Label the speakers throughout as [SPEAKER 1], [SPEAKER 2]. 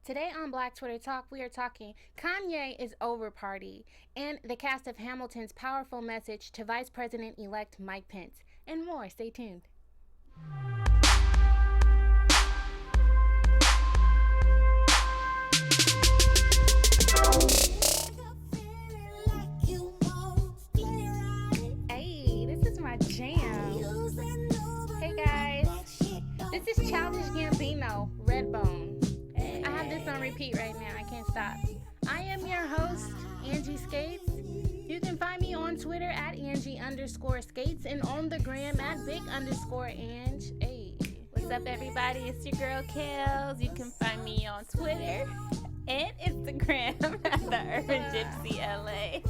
[SPEAKER 1] Today on Black Twitter Talk, we are talking Kanye is over party and the cast of Hamilton's powerful message to Vice President elect Mike Pence, and more. Stay tuned. Hey, this is my jam. Hey guys, this is Childish Gambino, Redbone. I have this on repeat right now. I can't stop. I am your host, Angie Skates. You can find me on Twitter at Angie_Skates and on the gram at Big_Ange. Hey.
[SPEAKER 2] What's up, everybody? It's your girl, Kels. You can find me on Twitter and Instagram at the Urban Gypsy LA.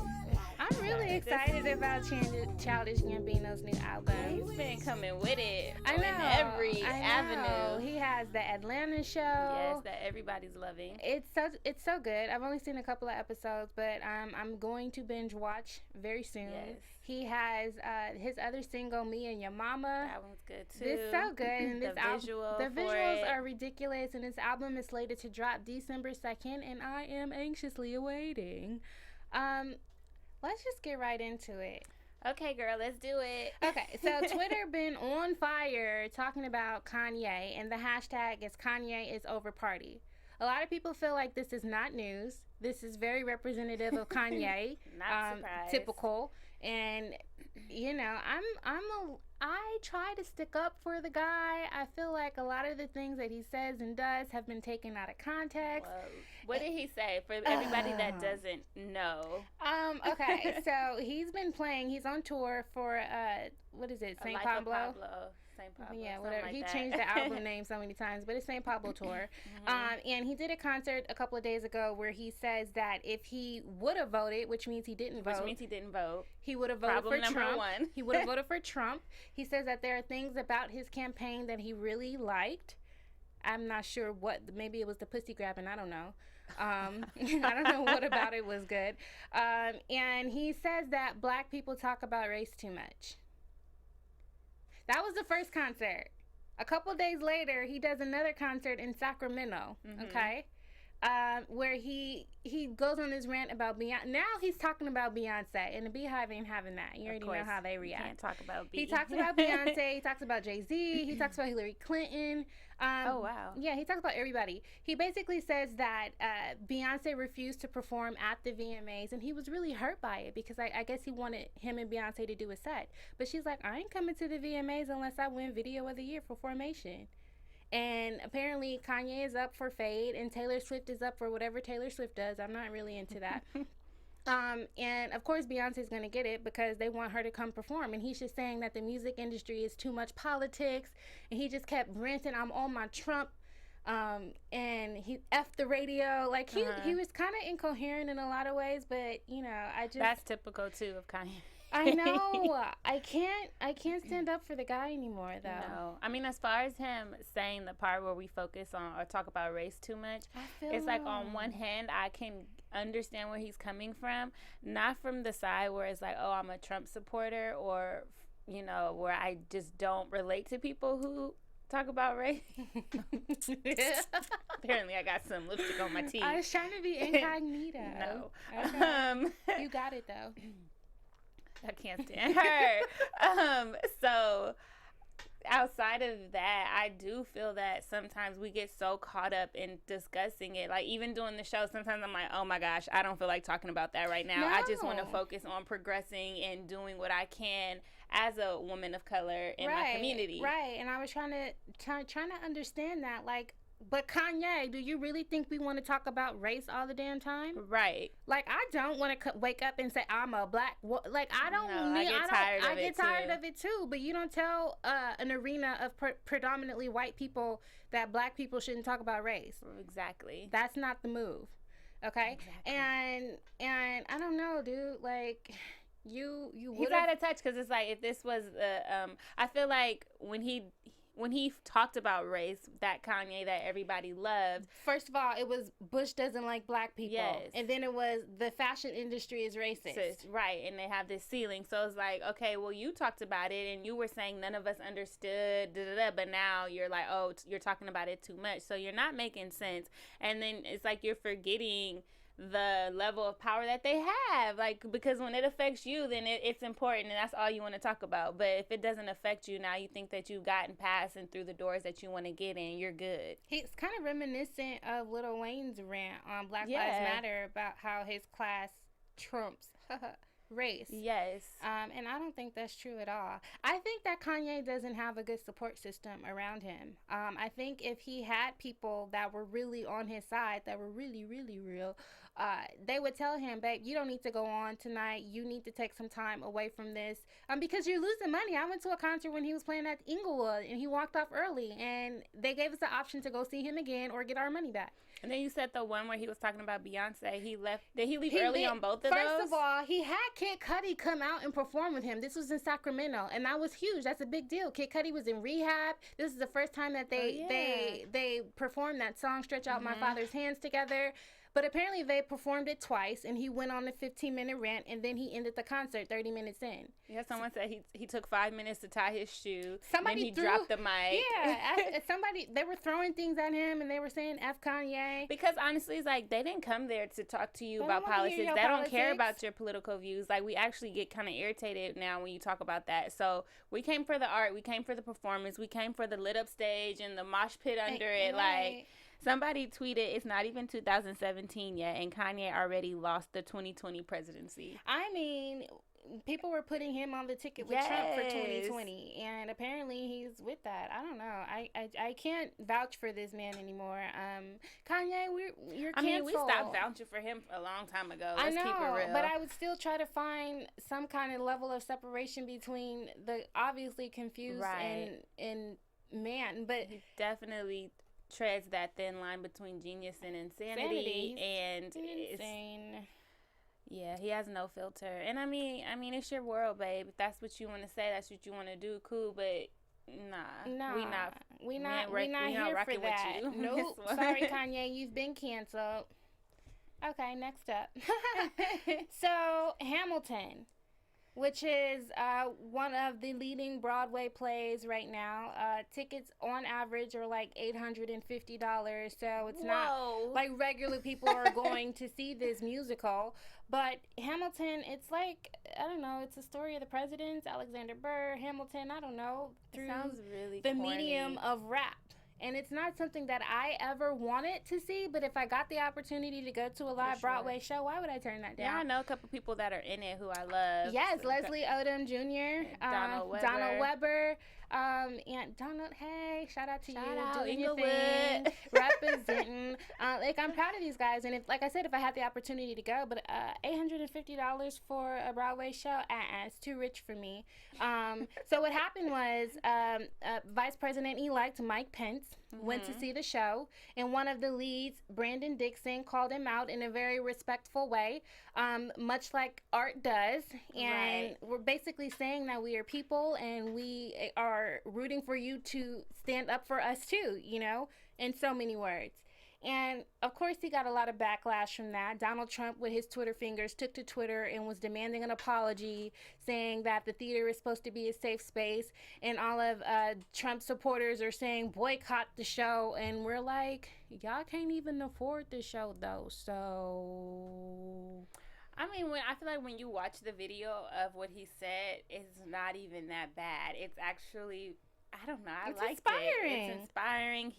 [SPEAKER 1] I'm really excited about Childish Gambino's new album.
[SPEAKER 2] He's been coming with it
[SPEAKER 1] I know,
[SPEAKER 2] in every avenue.
[SPEAKER 1] He has the Atlanta show.
[SPEAKER 2] Yes, that everybody's loving.
[SPEAKER 1] It's so good. I've only seen a couple of episodes, but I'm going to binge watch very soon.
[SPEAKER 2] Yes.
[SPEAKER 1] He has his other single, Me and Your Mama.
[SPEAKER 2] That one's good too.
[SPEAKER 1] It's so good. And
[SPEAKER 2] the
[SPEAKER 1] visuals are ridiculous, and this album is slated to drop December 2nd, and I am anxiously awaiting. Let's just get right into it.
[SPEAKER 2] Okay, girl, let's do it.
[SPEAKER 1] Okay, so Twitter been on fire talking about Kanye, and the hashtag is Kanye is over party. A lot of people feel like this is not news. This is very representative of Kanye.
[SPEAKER 2] Not surprised.
[SPEAKER 1] Typical. And you know, I try to stick up for the guy. I feel like a lot of the things that he says and does have been taken out of context.
[SPEAKER 2] Whoa. What did he say for everybody that doesn't know?
[SPEAKER 1] Okay, so he's on tour for what is it, St. Pablo?
[SPEAKER 2] St. Pablo.
[SPEAKER 1] Yeah, whatever.
[SPEAKER 2] Like
[SPEAKER 1] he
[SPEAKER 2] that.
[SPEAKER 1] changed the album name so many times, but it's St. Pablo tour. And he did a concert a couple of days ago where he says that if he would have voted, which means he didn't vote. He would have voted for Trump.
[SPEAKER 2] One.
[SPEAKER 1] He would have voted for Trump. He says that there are things about his campaign that he really liked. I'm not sure what. Maybe it was the pussy grabbing. I don't know. I don't know what about it was good. And he says that black people talk about race too much. That was the first concert. A couple days later, he does another concert in Sacramento, okay? Where he goes on this rant about Beyonce. Now he's talking about Beyonce, and the Beehive ain't having that. You already know how they react.
[SPEAKER 2] Can't talk about
[SPEAKER 1] He talks about Beyonce. He talks about Jay-Z. He talks about Hillary Clinton.
[SPEAKER 2] Oh, wow.
[SPEAKER 1] Yeah, he talks about everybody. He basically says that Beyonce refused to perform at the VMAs, and he was really hurt by it because I guess he wanted him and Beyonce to do a set. But she's like, I ain't coming to the VMAs unless I win Video of the Year for Formation. And apparently Kanye is up for Fade, and Taylor Swift is up for whatever Taylor Swift does. I'm not really into that. And of course Beyonce's going to get it because they want her to come perform. And he's just saying that the music industry is too much politics. And he just kept ranting, I'm on my Trump. And he effed the radio. Like he was kind of incoherent in a lot of ways, but you know,
[SPEAKER 2] that's typical too of Kanye.
[SPEAKER 1] I know. I can't stand up for the guy anymore, though.
[SPEAKER 2] No. I mean, as far as him saying the part where we focus on or talk about race too much, it's like on one hand, I can understand where he's coming from. Not from the side where it's like, oh, I'm a Trump supporter, or, you know, where I just don't relate to people who talk about race. Apparently I got some lipstick on my teeth.
[SPEAKER 1] I was trying to be incognito.
[SPEAKER 2] No.
[SPEAKER 1] Okay. You got it, though.
[SPEAKER 2] I can't stand her. So outside of that, I do feel that sometimes we get so caught up in discussing it. Like even doing the show, sometimes I'm like, oh my gosh, I don't feel like talking about that right now.
[SPEAKER 1] No.
[SPEAKER 2] I just want to focus on progressing and doing what I can as a woman of color in my community.
[SPEAKER 1] Right. And I was trying to understand that, like, but Kanye, do you really think we want to talk about race all the damn time?
[SPEAKER 2] Right.
[SPEAKER 1] Like, I don't want to wake up and say I'm a black. Like, I don't.
[SPEAKER 2] No, I get tired
[SPEAKER 1] of it too. But you don't tell an arena of predominantly white people that black people shouldn't talk about race.
[SPEAKER 2] Exactly.
[SPEAKER 1] That's not the move. Okay.
[SPEAKER 2] Exactly.
[SPEAKER 1] And I don't know, dude. Like, you would.
[SPEAKER 2] He's out of touch because it's like if this was I feel like when he when he talked about race, that Kanye that everybody loved.
[SPEAKER 1] First of all, it was Bush doesn't like black people.
[SPEAKER 2] Yes.
[SPEAKER 1] And then it was the fashion industry is racist.
[SPEAKER 2] Right. And they have this ceiling. So it's like, okay, well, you talked about it and you were saying none of us understood, but now you're like, oh, you're talking about it too much. So you're not making sense. And then it's like you're forgetting the level of power that they have, like, because when it affects you, then it's important, and that's all you want to talk about. But if it doesn't affect you, now you think that you've gotten past and through the doors that you want to get in, you're good.
[SPEAKER 1] He's kind of reminiscent of Lil Wayne's rant on Black Lives Matter about how his class trumps race.
[SPEAKER 2] Yes.
[SPEAKER 1] And I don't think that's true at all. I think that Kanye doesn't have a good support system around him. I think if he had people that were really on his side, that were really, really real, they would tell him, babe, you don't need to go on tonight. You need to take some time away from this because you're losing money. I went to a concert when he was playing at Inglewood, and he walked off early, and they gave us the option to go see him again or get our money back.
[SPEAKER 2] And then you said the one where he was talking about Beyonce, he left. Did he leave early on both of those?
[SPEAKER 1] First of all, he had Kid Cudi come out and perform with him. This was in Sacramento, and that was huge. That's a big deal. Kid Cudi was in rehab. This is the first time that they performed that song, Stretch Out My Father's Hands together. But apparently they performed it twice, and he went on a 15-minute rant, and then he ended the concert 30 minutes in.
[SPEAKER 2] Yeah, someone said he took 5 minutes to tie his shoe.
[SPEAKER 1] Somebody
[SPEAKER 2] dropped the mic.
[SPEAKER 1] Yeah, they were throwing things at him, and they were saying F Kanye.
[SPEAKER 2] Because honestly, it's like they didn't come there to talk to you about politics. They don't care about your political views. Like, we actually get kind of irritated now when you talk about that. So we came for the art. We came for the performance. We came for the lit up stage and the mosh pit under it. Like, somebody tweeted, it's not even 2017 yet, and Kanye already lost the 2020 presidency.
[SPEAKER 1] I mean, people were putting him on the ticket with Trump for 2020, and apparently he's with that. I don't know. I can't vouch for this man anymore. Kanye, you're canceled.
[SPEAKER 2] I mean, we stopped vouching for him a long time ago. Let's keep it real.
[SPEAKER 1] But I would still try to find some kind of level of separation between the obviously confused and man. But
[SPEAKER 2] he definitely treads that thin line between genius and insanity. And
[SPEAKER 1] insane.
[SPEAKER 2] Yeah, he has no filter. And I mean, it's your world, babe. If that's what you want to say, that's what you want to do, cool. But nah,
[SPEAKER 1] we not here for that. Nope. Sorry, Kanye, you've been canceled. Okay, next up. So Hamilton, which is one of the leading Broadway plays right now. Tickets on average are like $850, so it's not like regular people are going to see this musical. But Hamilton, it's like, I don't know, it's the story of the presidents, Alexander Burr, Hamilton, I don't know, through the medium of rap. And it's not something that I ever wanted to see, but if I got the opportunity to go to a live Broadway show, why would I turn that down?
[SPEAKER 2] Yeah, I know a couple people that are in it who I love.
[SPEAKER 1] Yes, Leslie Odom Jr., Donald Webber, and Donald, hey, shout out to you. Doing your thing, representing. Like, I'm proud of these guys. And if, like I said, if I had the opportunity to go, but $850 for a Broadway show, it's too rich for me. So what happened was Vice President-elect Mike Pence went to see the show, and one of the leads, Brandon Dixon, called him out in a very respectful way, much like art does. And we're basically saying that we are people and we are rooting for you to stand up for us too, you know, in so many words. And, of course, he got a lot of backlash from that. Donald Trump, with his Twitter fingers, took to Twitter and was demanding an apology, saying that the theater is supposed to be a safe space. And all of Trump supporters are saying, boycott the show. And we're like, y'all can't even afford the show, though. So,
[SPEAKER 2] I mean, I feel like when you watch the video of what he said, it's not even that bad. It's actually, I don't know, I like it. It's inspiring.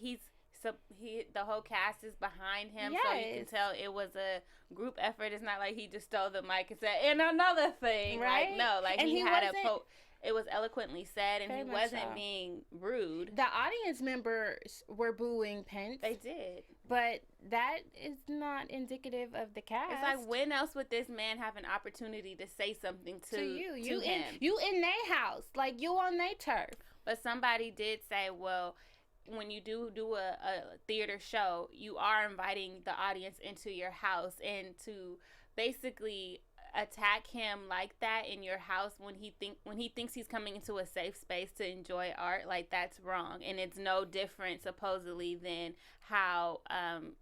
[SPEAKER 2] The whole cast is behind him, so you can tell it was a group effort. It's not like he just stole the mic and said, and another thing.
[SPEAKER 1] Right?
[SPEAKER 2] Like, no, like, and he had it was eloquently said, and he wasn't being rude.
[SPEAKER 1] The audience members were booing Pence.
[SPEAKER 2] They did.
[SPEAKER 1] But that is not indicative of the cast.
[SPEAKER 2] It's like, when else would this man have an opportunity to say something to him?
[SPEAKER 1] You in their house. Like, you on their turf.
[SPEAKER 2] But somebody did say, well, when you do a theater show, you are inviting the audience into your house and to basically attack him like that in your house when he thinks he's coming into a safe space to enjoy art, like that's wrong. And it's no different supposedly than how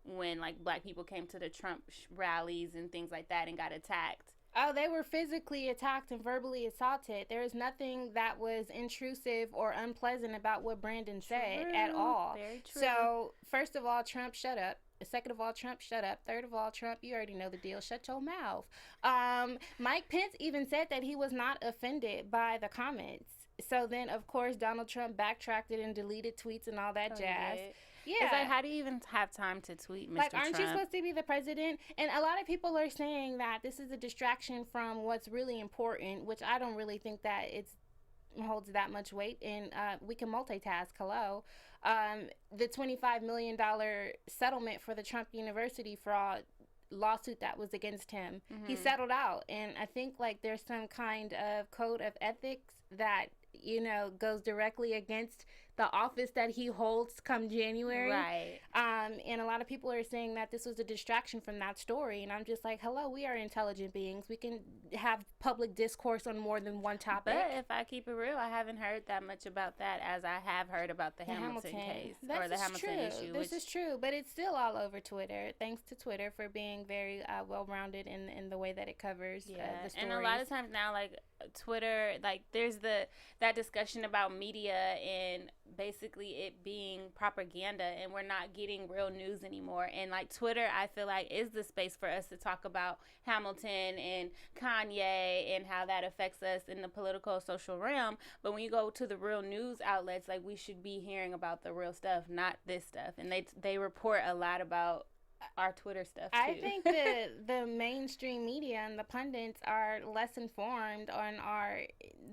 [SPEAKER 2] when like black people came to the Trump rallies and things like that and got attacked.
[SPEAKER 1] Oh, they were physically attacked and verbally assaulted. There is nothing that was intrusive or unpleasant about what Brandon said at all.
[SPEAKER 2] Very true.
[SPEAKER 1] So, first of all, Trump, shut up. Second of all, Trump, shut up. Third of all, Trump, you already know the deal. Shut your mouth. Mike Pence even said that he was not offended by the comments. So then, of course, Donald Trump backtracked it and deleted tweets and all that jazz.
[SPEAKER 2] Yeah. It's like, how do you even have time to tweet, Mr.
[SPEAKER 1] Like, aren't
[SPEAKER 2] Trump?
[SPEAKER 1] you supposed to be the president? And a lot of people are saying that this is a distraction from what's really important, which I don't really think that it holds that much weight. And we can multitask. Hello. The $25 million settlement for the Trump University fraud lawsuit that was against him, he settled out. And I think, like, there's some kind of code of ethics that, you know, goes directly against the office that he holds come January.
[SPEAKER 2] Right.
[SPEAKER 1] And a lot of people are saying that this was a distraction from that story. And I'm just like, hello, we are intelligent beings. We can have public discourse on more than one topic.
[SPEAKER 2] But if I keep it real, I haven't heard that much about that as I have heard about the Hamilton case. Or the Hamilton issue.
[SPEAKER 1] This is true. But it's still all over Twitter. Thanks to Twitter for being very well-rounded in the way that it covers the stories.
[SPEAKER 2] And a lot of times now, like, Twitter, like, there's that discussion about media and basically it being propaganda, and we're not getting real news anymore. And like Twitter, I feel like, is the space for us to talk about Hamilton and Kanye and how that affects us in the political social realm. But when you go to the real news outlets, like, we should be hearing about the real stuff, not this stuff. And they report a lot about our Twitter stuff too.
[SPEAKER 1] I think the mainstream media and the pundits are less informed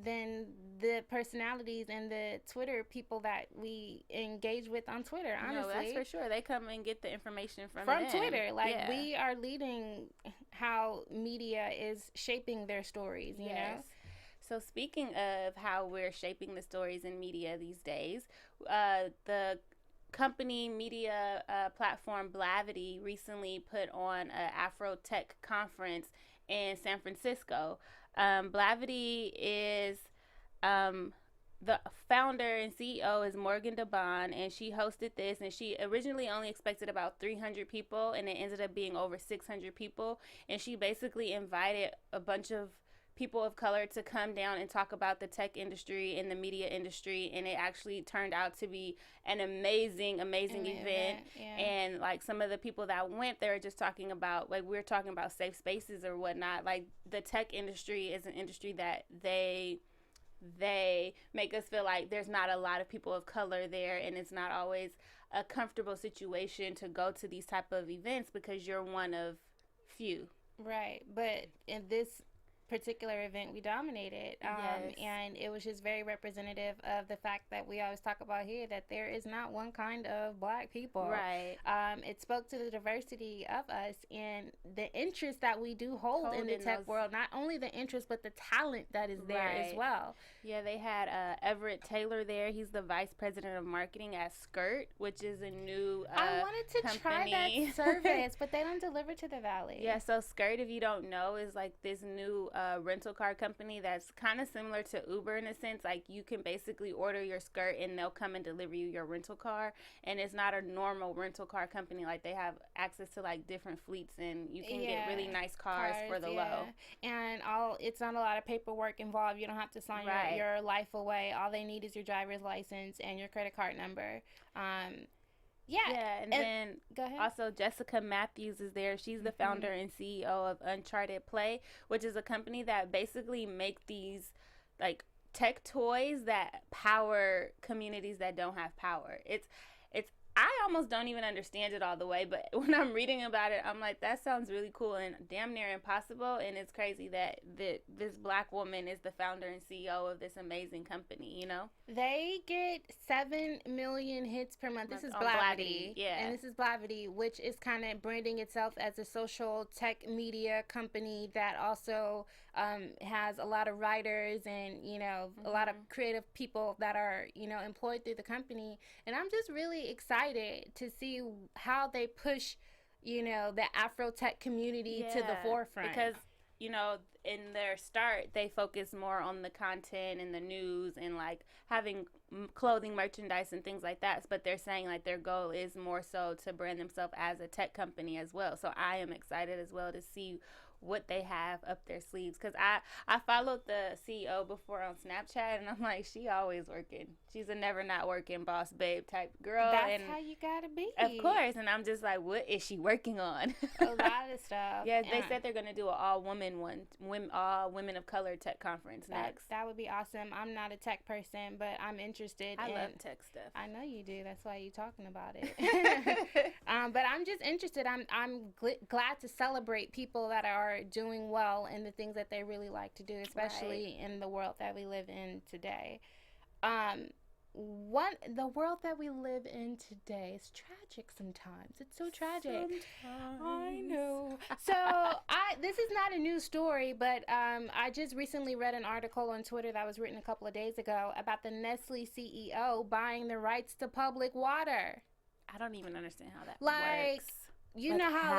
[SPEAKER 1] than the personalities and the Twitter people that we engage with on Twitter, honestly.
[SPEAKER 2] No, that's for sure. They come and get the information from
[SPEAKER 1] Twitter. Like, we are leading how media is shaping their stories, you know?
[SPEAKER 2] So speaking of how we're shaping the stories in media these days, the company media platform Blavity recently put on an AfroTech Conference in San Francisco. Blavity is the founder and CEO is Morgan DeBon, and she hosted this, and she originally only expected about 300 people, and it ended up being over 600 people. And she basically invited a bunch of people of color to come down and talk about the tech industry and the media industry, and it actually turned out to be an amazing event. And like, some of the people that went, they were just talking about, like, we were talking about safe spaces or whatnot. Like, the tech industry is an industry that they make us feel like there's not a lot of people of color there, and it's not always a comfortable situation to go to these type of events because you're one of few.
[SPEAKER 1] Right. But in this particular event, we dominated, and it was just very representative of the fact that we always talk about here, that there is not one kind of black people.
[SPEAKER 2] Right.
[SPEAKER 1] It spoke to the diversity of us and the interest that we do hold in the tech world. Not only the interest, but the talent that is there as well.
[SPEAKER 2] Yeah, they had Everett Taylor there. He's the vice president of marketing at Skirt, which is a new
[SPEAKER 1] I wanted to try that service, but they don't deliver to the Valley.
[SPEAKER 2] Yeah, so Skirt, if you don't know, is like this new rental car company that's kind of similar to Uber in a sense. Like, you can basically order your Skirt and they'll come and deliver you your rental car. And it's not a normal rental car company. Like, they have access to like different fleets, and you can get really nice cars for the low. And
[SPEAKER 1] it's not a lot of paperwork involved. You don't have to sign your life away. All they need is your driver's license and your credit card number.
[SPEAKER 2] And then
[SPEAKER 1] go ahead.
[SPEAKER 2] Also Jessica Matthews is there. She's the founder and CEO of Uncharted Play, which is a company that basically make these like tech toys that power communities that don't have power. It's I almost don't even understand it all the way, but when I'm reading about it, I'm like, that sounds really cool and damn near impossible. And it's crazy that this black woman is the founder and CEO of this amazing company, you know?
[SPEAKER 1] They get 7 million hits per month. This is Blavity.
[SPEAKER 2] Yeah.
[SPEAKER 1] And this is Blavity, which is kind of branding itself as a social tech media company that also has a lot of writers and, you know, a lot of creative people that are, you know, employed through the company. And I'm just really excited to see how they push, you know, the AfroTech community to the forefront.
[SPEAKER 2] Because in their start, they focus more on the content and the news and like having clothing merchandise and things like that. But they're saying like their goal is more so to brand themselves as a tech company as well. So I am excited as well to see what they have up their sleeves, because I followed the CEO before on Snapchat, and I'm like, she always working. She's a never not working boss babe type girl.
[SPEAKER 1] That's
[SPEAKER 2] and
[SPEAKER 1] how you gotta be,
[SPEAKER 2] of course. And I'm just like, what is she working on?
[SPEAKER 1] A lot of stuff.
[SPEAKER 2] Yeah, they said they're gonna do an all women all women of color tech conference next.
[SPEAKER 1] That would be awesome. I'm not a tech person, but I'm interested.
[SPEAKER 2] I love tech stuff.
[SPEAKER 1] I know you do. That's why you're talking about it. But I'm just interested. I'm glad to celebrate people that are doing well in the things that they really like to do, especially in the world that we live in today. The world that we live in today is tragic sometimes. It's so tragic.
[SPEAKER 2] Sometimes.
[SPEAKER 1] I know. So this is not a news story, but I just recently read an article on Twitter that was written a couple of days ago about the Nestle CEO buying the rights to public water.
[SPEAKER 2] I don't even understand how that works.
[SPEAKER 1] You know how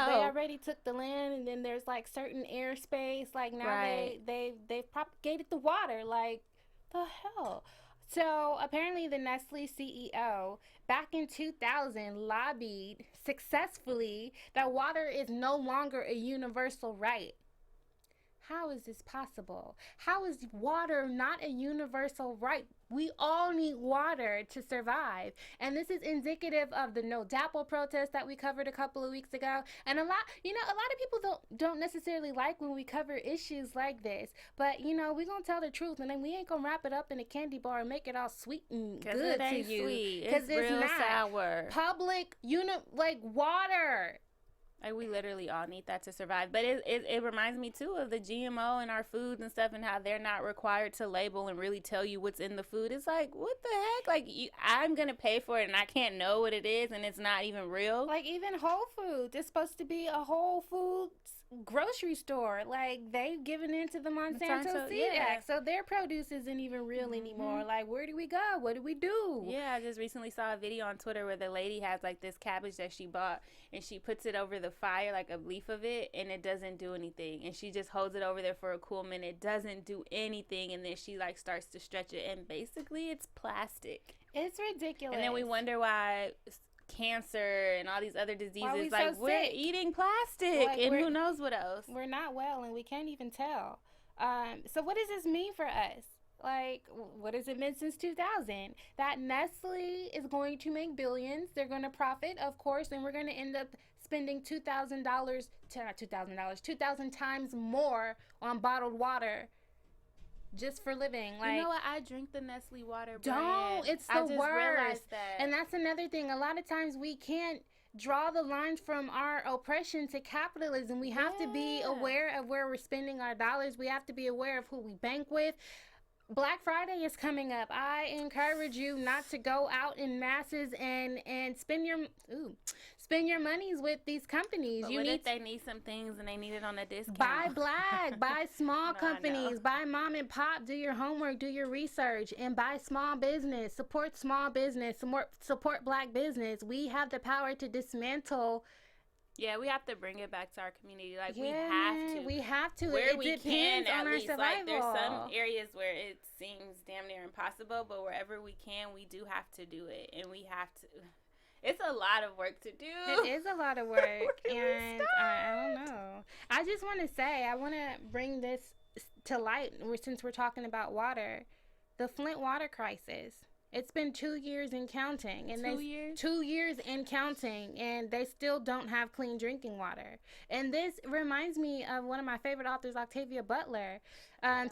[SPEAKER 1] they already took the land, and then there's like certain airspace. Like now they've propagated the water. Like the hell. So apparently the Nestle CEO back in 2000 lobbied successfully that water is no longer a universal right. How is this possible? How is water not a universal right? We all need water to survive. And this is indicative of the No Dapple protest that we covered a couple of weeks ago. And a lot of people don't necessarily like when we cover issues like this. But, we're going to tell the truth. And then we ain't going to wrap it up in a candy bar and make it all sweet and good to you.
[SPEAKER 2] Because it's real not sour.
[SPEAKER 1] Public, water.
[SPEAKER 2] Like, we literally all need that to survive. But it reminds me, too, of the GMO in our foods and stuff, and how they're not required to label and really tell you what's in the food. It's like, what the heck? Like, I'm going to pay for it, and I can't know what it is, and it's not even real.
[SPEAKER 1] Like, even Whole Foods. It's supposed to be a Whole Foods grocery store. Like, they've given into the Monsanto Seed Act. So their produce isn't even real anymore. Like, where do we go? What do we do?
[SPEAKER 2] Yeah, I just recently saw a video on Twitter where the lady has, like, this cabbage that she bought, and she puts it over the fire, like a leaf of it, and it doesn't do anything. And she just holds it over there for a cool minute. It doesn't do anything, and then she, like, starts to stretch it, and basically it's plastic.
[SPEAKER 1] It's ridiculous.
[SPEAKER 2] And then we wonder why cancer and all these other diseases, like,
[SPEAKER 1] so
[SPEAKER 2] we're
[SPEAKER 1] sick?
[SPEAKER 2] Eating plastic, like, and who knows what else.
[SPEAKER 1] We're not well, and we can't even tell. So what does this mean for us? Like, what has it meant since 2000? That Nestle is going to make billions. They're going to profit, of course, and we're going to end up spending $2,000 times more on bottled water just for living. Like,
[SPEAKER 2] you know what? I drink the Nestle water brand.
[SPEAKER 1] Don't. It's the worst.
[SPEAKER 2] Realized that.
[SPEAKER 1] And that's another thing. A lot of times we can't draw the lines from our oppression to capitalism. We have to be aware of where we're spending our dollars. We have to be aware of who we bank with. Black Friday is coming up. I encourage you not to go out in masses and spend your monies with these companies.
[SPEAKER 2] But if they need some things and they need it on a discount?
[SPEAKER 1] Buy black, buy small companies, buy mom and pop, do your homework, do your research, and buy small business. Support small business, support black business. We have the power to dismantle.
[SPEAKER 2] Yeah, we have to bring it back to our community. Like, we
[SPEAKER 1] have to.
[SPEAKER 2] Where we can, at least.
[SPEAKER 1] Survival.
[SPEAKER 2] Like, there's some areas where it seems damn near impossible, but wherever we can, we do have to do it. And we have to. It's a lot of work to do.
[SPEAKER 1] It is a lot of work. And I don't know. I just want to say, I want to bring this to light since we're talking about water. The Flint water crisis. It's been 2 years and counting. And
[SPEAKER 2] 2 years?
[SPEAKER 1] 2 years and counting. And they still don't have clean drinking water. And this reminds me of one of my favorite authors, Octavia Butler.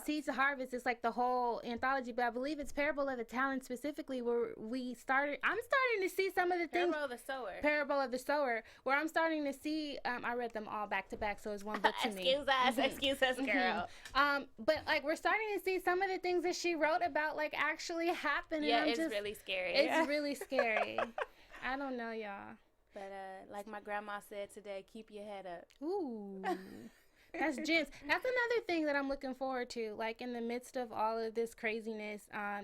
[SPEAKER 1] Seeds to Harvest is like the whole anthology, but I believe it's Parable of the Talent specifically, where I'm starting to see some of the things. Parable of the Sower, where I'm starting to see, I read them all back to back, so it's one book to me.
[SPEAKER 2] Excuse us, girl.
[SPEAKER 1] But like, we're starting to see some of the things that she wrote about, like, actually happen.
[SPEAKER 2] Yeah, it's really scary.
[SPEAKER 1] It's really scary. I don't know, y'all.
[SPEAKER 2] But like my grandma said today, keep your head up.
[SPEAKER 1] Ooh. That's gems. That's another thing that I'm looking forward to. Like in the midst of all of this craziness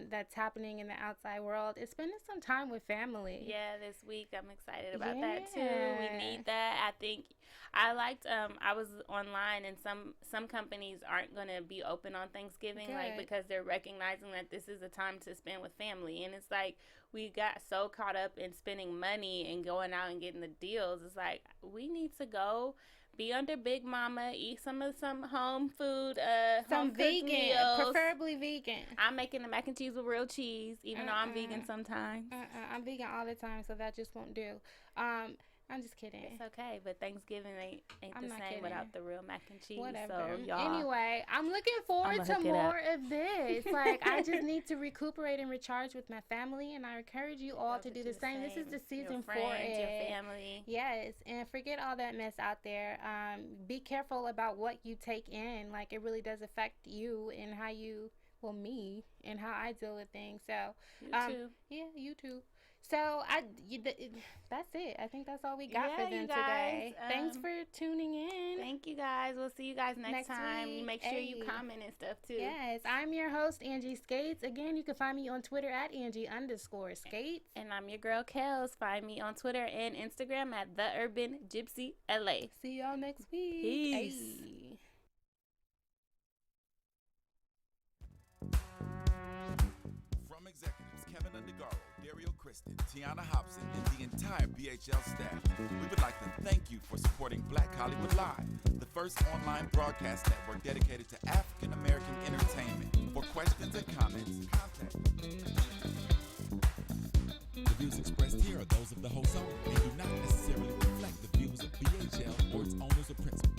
[SPEAKER 1] that's happening in the outside world, is spending some time with family.
[SPEAKER 2] Yeah, this week I'm excited about that too. We need that. I think I liked. I was online, and some companies aren't going to be open on Thanksgiving, like because they're recognizing that this is a time to spend with family, and it's like we got so caught up in spending money and going out and getting the deals. It's like we need to go be under Big Mama, eat some home food,
[SPEAKER 1] some
[SPEAKER 2] home
[SPEAKER 1] vegan
[SPEAKER 2] meals.
[SPEAKER 1] Preferably vegan.
[SPEAKER 2] I'm making the mac and cheese with real cheese, even though I'm vegan sometimes.
[SPEAKER 1] I'm vegan all the time, so that just won't do. I'm just kidding.
[SPEAKER 2] It's okay, but Thanksgiving ain't the same
[SPEAKER 1] kidding.
[SPEAKER 2] without the real mac and cheese.
[SPEAKER 1] Whatever.
[SPEAKER 2] So, y'all.
[SPEAKER 1] Anyway, I'm looking forward to more of this. Like, I just need to recuperate and recharge with my family, and I encourage you all to do the same. This is the season for it.
[SPEAKER 2] Your family.
[SPEAKER 1] Yes, and forget all that mess out there. Be careful about what you take in. Like, it really does affect you and how you, me, and how I deal with things. So,
[SPEAKER 2] you too.
[SPEAKER 1] Yeah, you too. So that's it. I think that's all we got for them today. Thanks for tuning in.
[SPEAKER 2] Thank you guys. We'll see you guys next time. Week. Make sure you comment and stuff too.
[SPEAKER 1] Yes, I'm your host Angie Skates. Again, you can find me on Twitter at Angie_Skates.
[SPEAKER 2] And I'm your girl Kels. Find me on Twitter and Instagram at The Urban Gypsy LA.
[SPEAKER 1] See y'all next week.
[SPEAKER 2] Peace.
[SPEAKER 1] Hey.
[SPEAKER 3] From executives Keven Undergaro, Tiana Hobson, and the entire BHL staff, we would like to thank you for supporting Black Hollywood Live, the first online broadcast network dedicated to African American entertainment. For questions and comments, contact. The views expressed here are those of the host only and do not necessarily reflect the views of BHL or its owners or principals.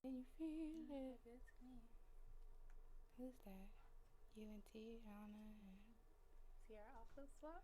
[SPEAKER 1] Can you feel it? Who's that? You and T, Anna, and
[SPEAKER 2] Sierra also swap.